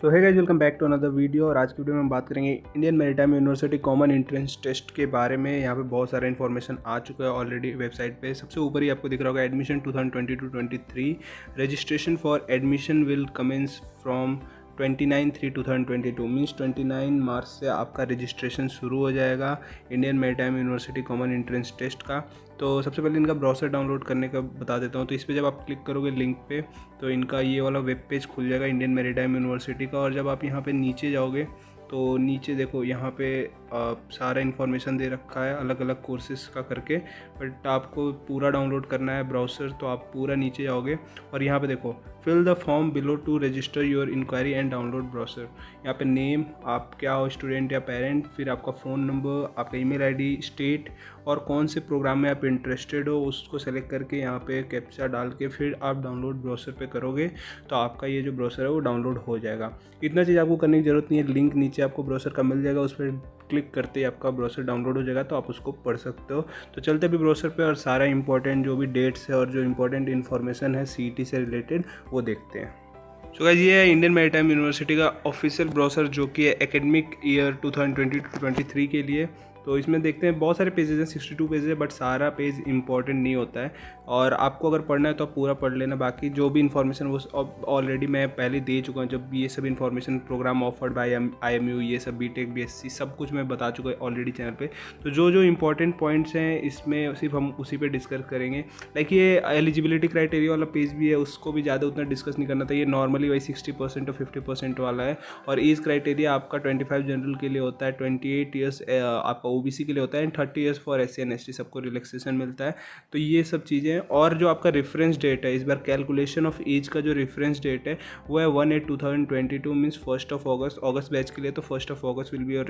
सो है guys, welcome back to another video. और आज की वीडियो में हम बात करेंगे Indian Maritime University common entrance test के बारे में। यहाँ पे बहुत सारा इन्फॉर्मेशन आ चुका है ऑलरेडी वेबसाइट पे। सबसे ऊपर ही आपको दिख रहा होगा admission 2022-23 registration for admission will commence from 29/3/2022 means 29 मार्च से आपका रजिस्ट्रेशन शुरू हो जाएगा Indian Maritime University common entrance test का। तो सबसे पहले इनका ब्राउज़र डाउनलोड करने का बता देता हूँ। तो इस पर जब आप क्लिक करोगे लिंक पे तो इनका ये वाला वेब पेज खुल जाएगा इंडियन मैरीटाइम यूनिवर्सिटी का। और जब आप यहाँ पे नीचे जाओगे तो नीचे देखो यहाँ पे सारा इन्फॉर्मेशन दे रखा है अलग अलग कोर्सेज़ का करके। बट आपको पूरा डाउनलोड करना है ब्राउज़र, तो आप पूरा नीचे जाओगे और यहाँ पे देखो fill the form below to register your inquiry and download browser. यहाँ पे नेम, आप क्या हो, स्टूडेंट या पेरेंट, फिर आपका फ़ोन नंबर, आपका ईमेल आईडी, स्टेट और कौन से प्रोग्राम में आप इंटरेस्टेड हो उसको सेलेक्ट करके यहाँ पे कैप्चा डाल के फिर आप डाउनलोड ब्राउज़र पे करोगे तो आपका ये जो ब्राउज़र है वो डाउनलोड हो जाएगा। इतना चीज़ आपको करने की ज़रूरत नहीं है। लिंक नीचे आपको ब्राउज़र का मिल जाएगा, उस पर क्लिक करते ही आपका ब्राउज़र डाउनलोड हो जाएगा तो आप उसको पढ़ सकते हो। तो चलते भी ब्राउज़र पे और सारा इंपॉर्टेंट जो भी डेट्स है और जो इंपॉर्टेंट इन्फॉर्मेशन है सीईटी से रिलेटेड वो देखते हैं। सो गाइस, ये है इंडियन मैरीटाइम यूनिवर्सिटी का ऑफिशियल ब्राउज़र जो कि है एकेडमिक ईयर 2022-23 के लिए। तो इसमें देखते हैं बहुत सारे पेजेस हैं, 62 पेजेस है, बट सारा पेज इंपॉर्टेंट नहीं होता है। और आपको अगर पढ़ना है तो आप पूरा पढ़ लेना। बाकी जो भी इन्फॉर्मेशन वो ऑलरेडी मैं पहले दे चुका हूँ। जब ये सब information program offered by IMU, ये सब बीटेक BSc सब कुछ मैं बता चुका है ऑलरेडी चैनल पे। तो जो जो इंपॉर्टेंट पॉइंट्स हैं इसमें सिर्फ हम उसी पे डिस्कस करेंगे। लाइक ये एलिजिबिलिटी क्राइटेरिया वाला पेज भी है, उसको भी ज़्यादा उतना डिस्कस नहीं करना था। ये नॉर्मली वही 60% और 50% वाला है। और एज क्राइटेरिया आपका 25 जनरल के लिए होता है, 28 ईयर्स आपका OBC के लिए होता है and 30 years for SC and ST सबको रिलैक्सेशन मिलता है। तो ये सब चीज़ें। और जो आपका रेफरेंस डेट है इस बार कैलकुलेशन ऑफ एज का जो रेफरेंस डेट है वो है 1/8/2022 मीन्स 1 अगस्त बैच के लिए। तो 1 अगस्त will be your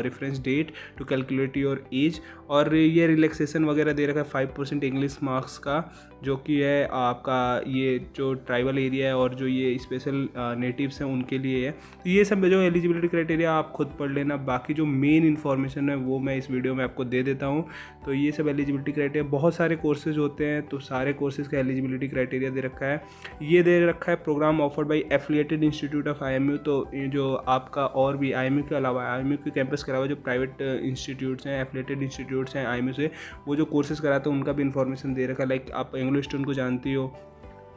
reference date to calculate your age. और ये रिलैक्सेशन वगैरह दे रखा है 5% इंग्लिश मार्क्स का, जो कि है आपका ये जो ट्राइबल एरिया है और जो ये स्पेशल नेटिव्स हैं उनके लिए है। तो ये सब जो एलिजिबिलिटी क्राइटेरिया आप खुद पढ़ लेना। बाकी जो मेन इन्फॉर्मेशन है वो मैं इस वीडियो में आपको दे देता हूँ। तो ये सब एलिजिबिलिटी क्राइटेरिया, बहुत सारे कोर्सेज होते हैं तो सारे कोर्सेज का एलिजिबिलिटी क्राइटेरिया दे रखा है। ये दे रखा है program offered by affiliated institute of IMU। तो जो आपका और भी IMU के अलावा, IMU के कैंपस के अलावा जो प्राइवेट इंस्टीट्यूट्स हैं, एफिलिएटेड इंस्टीट्यूट्स हैं IMU से, वो जो कोर्सेज कराते हैं उनका भी इन्फॉर्मेशन दे रखा है। लाइक आप एंग्लो स्टूडेंट को जानती हो,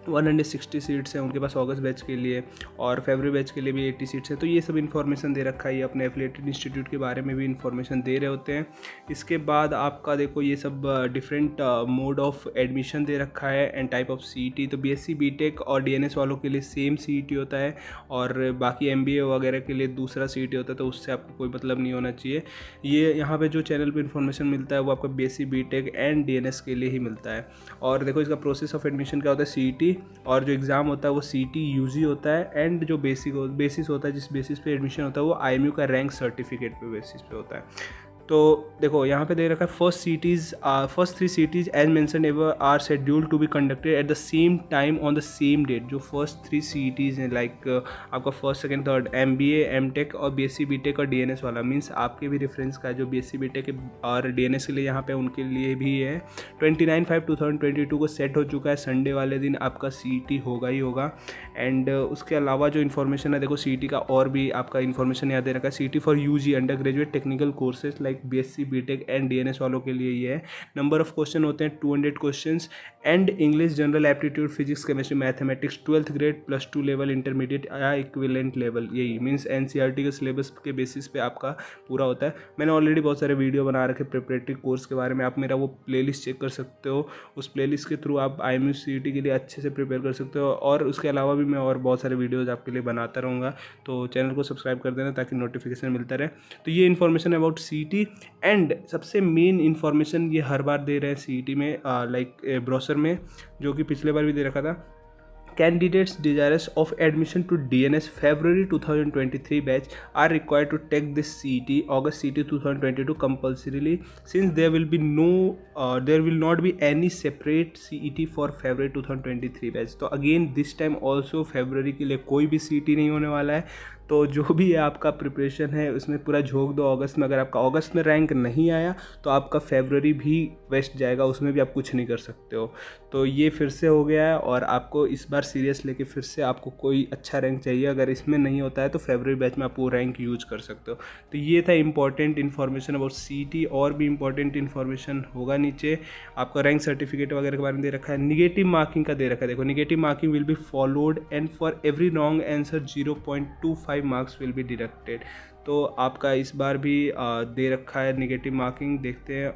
160 सीट्स हैं उनके पास अगस्त बैच के लिए और फरवरी बैच के लिए भी 80 सीट्स हैं। तो ये सब इन्फॉर्मेशन दे रखा है। ये अपने एफिलिएटेड इंस्टीट्यूट के बारे में भी इन्फॉर्मेशन दे रहे होते हैं। इसके बाद आपका देखो ये सब डिफरेंट मोड ऑफ एडमिशन दे रखा है एंड टाइप ऑफ CET। तो BSc BTech और DNS वालों के लिए सेम CET होता है और बाकी MBA वगैरह के लिए दूसरा CET होता है। तो उससे आपको कोई मतलब नहीं होना चाहिए। ये यहाँ पर जो चैनल पर इन्फॉर्मेशन मिलता है वो आपको BSc BTech एंड DNS के लिए ही मिलता है। और देखो इसका प्रोसेस ऑफ एडमिशन क्या होता है, CET और जो एग्ज़ाम होता है वो CET UG होता है एंड जो बेसिस होता है, जिस बेसिस पे एडमिशन होता है वो IMU का रैंक सर्टिफिकेट पे बेसिस पे होता है। तो देखो यहाँ पे दे रखा है first 3 CETs as mentioned ever are scheduled to be conducted at the same time on the same date. जो फर्स्ट 3 CETs हैं लाइक आपका first second third MBA MTech और BSc BTech और DNS वाला, मीन्स आपके भी रेफरेंस का जो BSc BTech और DNS के लिए यहाँ पे उनके लिए भी है। 29/5/2022 को सेट हो चुका है, संडे वाले दिन आपका CET होगा ही होगा। एंड उसके अलावा जो इन्फॉर्मेशन है देखो CET का और भी आपका इन्फॉर्मेशन यहाँ दे रखा है। CET for UG under graduate technical courses like BSc BTech and DNS वालों के लिए ये है। नंबर ऑफ क्वेश्चन होते हैं 200 questions and English general aptitude physics chemistry mathematics 12th grade +2 level intermediate या इक्विवेलेंट लेवल, यही मीन्स NCERT के सिलेबस के बेसिस पे आपका पूरा होता है। मैंने ऑलरेडी बहुत सारे वीडियो बना रखे प्रिपरेटरी कोर्स के बारे में, आप मेरा वो प्लेलिस्ट चेक कर सकते हो। उस प्लेलिस्ट के थ्रू आप IMU CET के लिए अच्छे से प्रिपेयर कर सकते हो। और उसके अलावा भी मैं और बहुत सारे वीडियोज़ आपके लिए बनाता रहूँगा, तो चैनल को सब्सक्राइब कर देना ताकि नोटिफिकेशन मिलता रहे। तो ये इन्फॉर्मेशन अबाउट CET एंड सबसे मेन इन्फॉर्मेशन ये हर बार दे रहे हैं CET में लाइक ब्राउज़र में, जो कि पिछले बार भी दे रखा था। Candidates desirous of admission to DNS February 2023 batch are required to take this CET August CET 2022 compulsorily, since there will not be any separate CET for February 2023 batch। तो again this time also February के लिए कोई भी CET नहीं होने वाला है। तो जो भी है आपका प्रिपरेशन है उसमें पूरा झोंक दो अगस्त में। अगर आपका अगस्त में रैंक नहीं आया तो आपका फरवरी भी वेस्ट जाएगा, उसमें भी आप कुछ नहीं कर सकते हो। तो ये फिर से हो गया है और आपको इस बार सीरियस लेके फिर से आपको कोई अच्छा रैंक चाहिए। अगर इसमें नहीं होता है तो फरवरी बैच में आप वो रैंक यूज कर सकते हो। तो ये था इंपॉर्टेंट इन्फॉर्मेशन अबाउट CET। और भी इंपॉर्टेंट इन्फॉर्मेशन होगा नीचे, आपका रैंक सर्टिफिकेट वगैरह के बारे में दे रखा है। निगेटिव मार्किंग का दे रखा है, देखो negative marking will be followed and for every wrong answer 0.25 marks will be deducted. तो आपका इस बार भी दे रखा है निगेटिव मार्किंग, देखते हैं।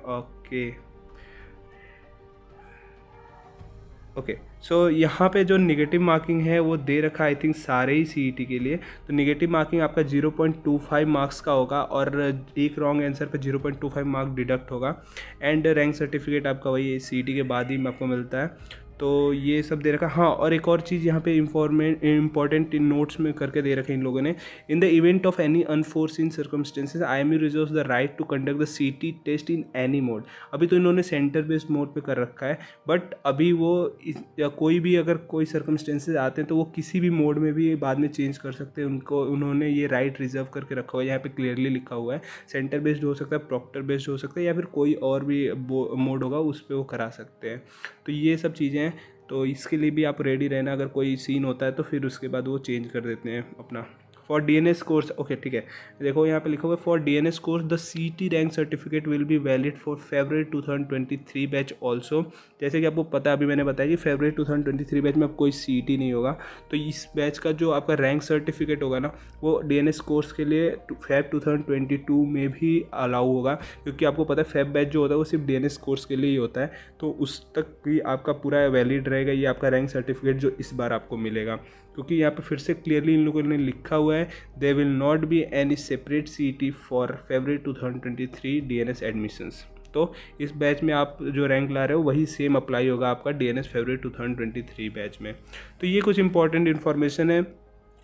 ओके सो यहाँ पे जो निगेटिव मार्किंग है वो दे रखा है आई थिंक सारे ही CET के लिए। तो निगेटिव मार्किंग आपका 0.25 मार्क्स का होगा और एक रॉन्ग आंसर पे 0.25 मार्क डिडक्ट होगा। एंड रैंक सर्टिफिकेट आपका वही CET के बाद ही आपको मिलता है। तो ये सब दे रखा। हाँ, और एक और चीज़ यहाँ पे इंपॉर्टेंट नोट्स में करके दे रखे इन लोगों ने। In the event of any unforeseen circumstances IMU reserves the right to conduct the CET test in any mode. अभी तो इन्होंने सेंटर बेस्ड मोड पे कर रखा है, बट अभी वो या कोई भी अगर कोई सर्कमस्टेंसेज आते हैं तो वो किसी भी मोड में भी बाद में चेंज कर सकते हैं। उन्होंने ये राइट रिजर्व करके रखा हुआ है, यहाँ पे क्लियरली लिखा हुआ है। सेंटर बेस्ड हो सकता है, प्रॉक्टर बेस्ड हो सकता है, या फिर कोई और भी मोड होगा उस पर वो करा सकते हैं। तो ये सब चीज़ें, तो इसके लिए भी आप रेडी रहना। अगर कोई सीन होता है तो फिर उसके बाद वो चेंज कर देते हैं अपना। फॉर DNS कोर्स, ओके ठीक है, देखो यहाँ पे लिखा हुआ है for DNS course the CET rank certificate will be valid for February 2023 batch also. जैसे कि आपको पता है, अभी मैंने बताया कि फरवरी 2023 बैच में अब कोई CET नहीं होगा। तो इस बैच का जो आपका रैंक सर्टिफिकेट होगा ना, वो DNS कोर्स के लिए Feb 2022 में भी अलाउ होगा, क्योंकि आपको पता है फेब बैच जो होता है वो सिर्फ DNS कोर्स के लिए ही होता है। तो उस तक भी आपका पूरा वैलिड रहेगा ये आपका रैंक सर्टिफिकेट जो इस बार आपको मिलेगा। क्योंकि यहाँ पे फिर से क्लियरली इन लोगों ने लिखा हुआ है, there will not be any separate CET for February 2023 DNS admissions. तो इस बैच में आप जो रैंक ला रहे हो वही सेम अप्लाई होगा आपका DNS फरवरी 2023 बैच में। तो ये कुछ इंपॉर्टेंट इन्फॉर्मेशन है।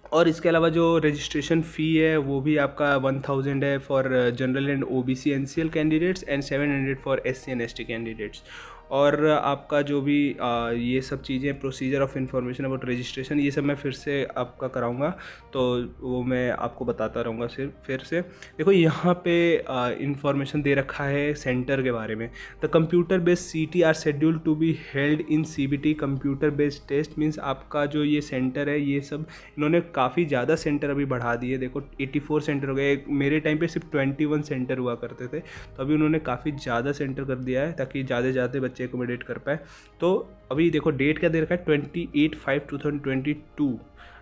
और इसके अलावा जो रजिस्ट्रेशन फ़ी है वो भी आपका 1000 है for general and OBC NCL candidates and 700 for SC and ST candidates. और आपका जो भी ये सब चीज़ें, procedure of information about registration, ये सब मैं फिर से आपका कराऊंगा, तो वो मैं आपको बताता रहूँगा सिर्फ फिर से। देखो यहाँ पे इंफॉर्मेशन दे रखा है सेंटर के बारे में। The computer based CET are schedule to be held in CBT computer based test. Means आपका जो ये सेंटर है, ये सब इन्होंने काफ़ी ज़्यादा सेंटर अभी बढ़ा दिए। देखो 84 सेंटर हो गए, मेरे टाइम पे सिर्फ 21 सेंटर हुआ करते थे, तो अभी उन्होंने काफ़ी ज़्यादा सेंटर कर दिया है ताकि ज़्यादा बच्चे एकोमोडेट कर पाए। तो अभी देखो डेट क्या दे रखा है, 28/5/2022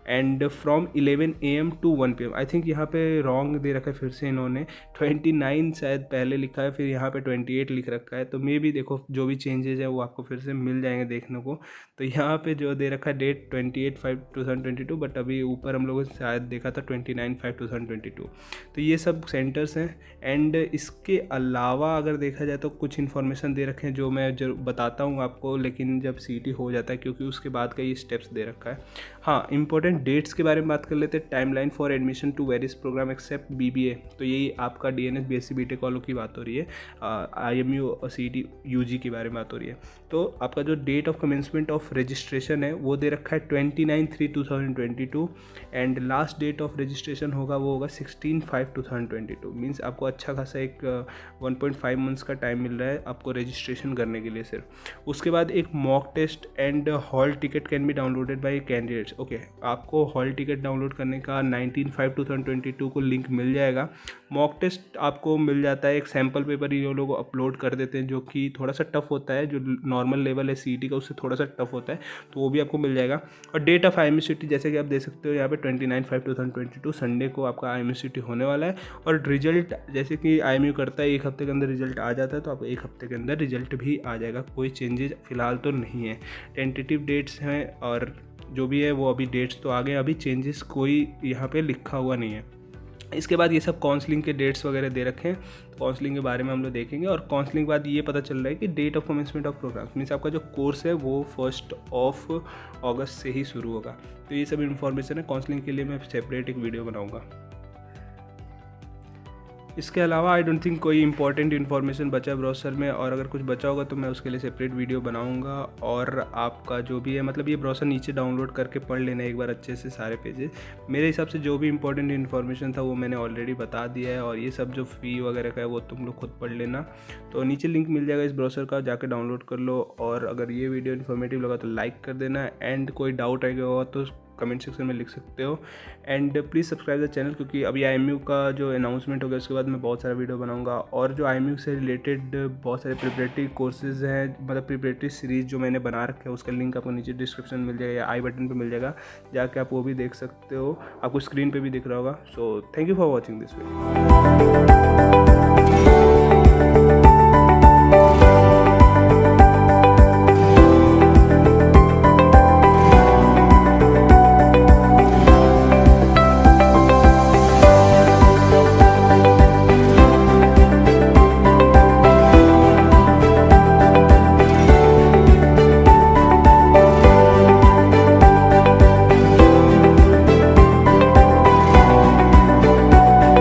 and from 11 AM to 1 PM। I think यहाँ पे रॉन्ग दे रखा है फिर से इन्होंने, 29 शायद पहले लिखा है, फिर यहाँ पे 28 लिख रखा है। तो मे भी देखो जो भी चेंजेस है वो आपको फिर से मिल जाएंगे देखने को। तो यहाँ पे जो दे रखा है डेट 28/5/2022, बट अभी ऊपर हम लोगों ने शायद देखा था 29/5/2022। तो ये सब सेंटर्स हैं। एंड इसके अलावा अगर देखा जाए तो कुछ इन्फॉर्मेशन दे रखे हैं जो मैं बताता हूँ आपको, लेकिन जब CET हो जाता है, क्योंकि उसके बाद का ये स्टेप्स दे रखा है। हाँ, इंपॉर्टेंट डेट्स के बारे में बात कर लेते हैं। Timeline for admission to various program except BBA। तो यही आपका DNS BSc BTech वालों की बात हो रही है। IMU और CET UG के बारे में बात हो रही है। तो आपका जो date of commencement of registration है वो दे रखा है 29/3/2022 and last date of registration होगा वो होगा 16/5/2022। मीन्स आपको अच्छा खासा एक 1.5 मंथ्स का टाइम मिल रहा है आपको रजिस्ट्रेशन करने के लिए सिर्फ। उसके बाद एक mock test and hall ticket can be downloaded by candidates. Okay, आपको हॉल टिकट डाउनलोड करने का 19/5/2022 को लिंक मिल जाएगा। मॉक टेस्ट आपको मिल जाता है, एक सैम्पल पेपर ये लोग अपलोड कर देते हैं जो कि थोड़ा सा टफ होता है, जो नॉर्मल लेवल है CET का उससे थोड़ा सा टफ होता है, तो वो भी आपको मिल जाएगा। और डेट ऑफ IMU CET जैसे कि आप देख सकते हो यहाँ पे 29/5/2022 संडे को आपका IMU CET होने वाला है। और रिजल्ट जैसे कि IMU करता है 1 हफ्ते के अंदर रिजल्ट आ जाता है, तो आपको 1 हफ्ते के अंदर रिजल्ट भी आ जाएगा। कोई चेंजेस फिलहाल तो नहीं है, टेंटेटिव डेट्स हैं और जो भी है वो अभी डेट्स तो आ गए, अभी चेंजेस कोई यहाँ पे लिखा हुआ नहीं है। इसके बाद ये सब काउंसलिंग के डेट्स वगैरह दे रखे हैं, तो काउंसलिंग के बारे में हम लोग देखेंगे। और काउंसलिंग के बाद ये पता चल रहा है कि date of commencement of programs means आपका जो कोर्स है वो 1 अगस्त से ही शुरू होगा। तो ये सब इन्फॉर्मेशन है। काउंसलिंग के लिए मैं सेपरेट एक वीडियो बनाऊँगा। इसके अलावा आई डोंट थिंक कोई इंपॉर्टेंट इन्फॉर्मेशन बचा ब्राउज़र में, और अगर कुछ बचा होगा तो मैं उसके लिए सेपरेट वीडियो बनाऊंगा। और आपका जो भी है मतलब ये ब्राउज़र नीचे डाउनलोड करके पढ़ लेना एक बार अच्छे से सारे पेजेस। मेरे हिसाब से जो भी इंपॉर्टेंट इन्फॉर्मेशन था वो मैंने ऑलरेडी बता दिया है, और ये सब जो फ़ी वगैरह का है वो तुम लोग खुद पढ़ लेना। तो नीचे लिंक मिल जाएगा इस ब्राउज़र का, जाकर डाउनलोड कर लो। और अगर ये वीडियो इन्फॉर्मेटिव लगा तो लाइक कर देना, एंड कोई डाउट आएगा होगा तो कमेंट सेक्शन में लिख सकते हो। And please subscribe the channel, क्योंकि अभी IMU का जो अनाउंसमेंट हो गया उसके बाद मैं बहुत सारा वीडियो बनाऊंगा, और जो IMU से रिलेटेड बहुत सारे प्रिपरेटरी कोर्सेज़ हैं, मतलब प्रिपरेटरी सीरीज़ जो मैंने बना रखे है उसका लिंक आपको नीचे डिस्क्रिप्शन मिल जाएगा या आई बटन पे मिल जाएगा, जाके आप वो भी देख सकते हो। आपको स्क्रीन पे भी दिख रहा होगा। So thank you for watching this video.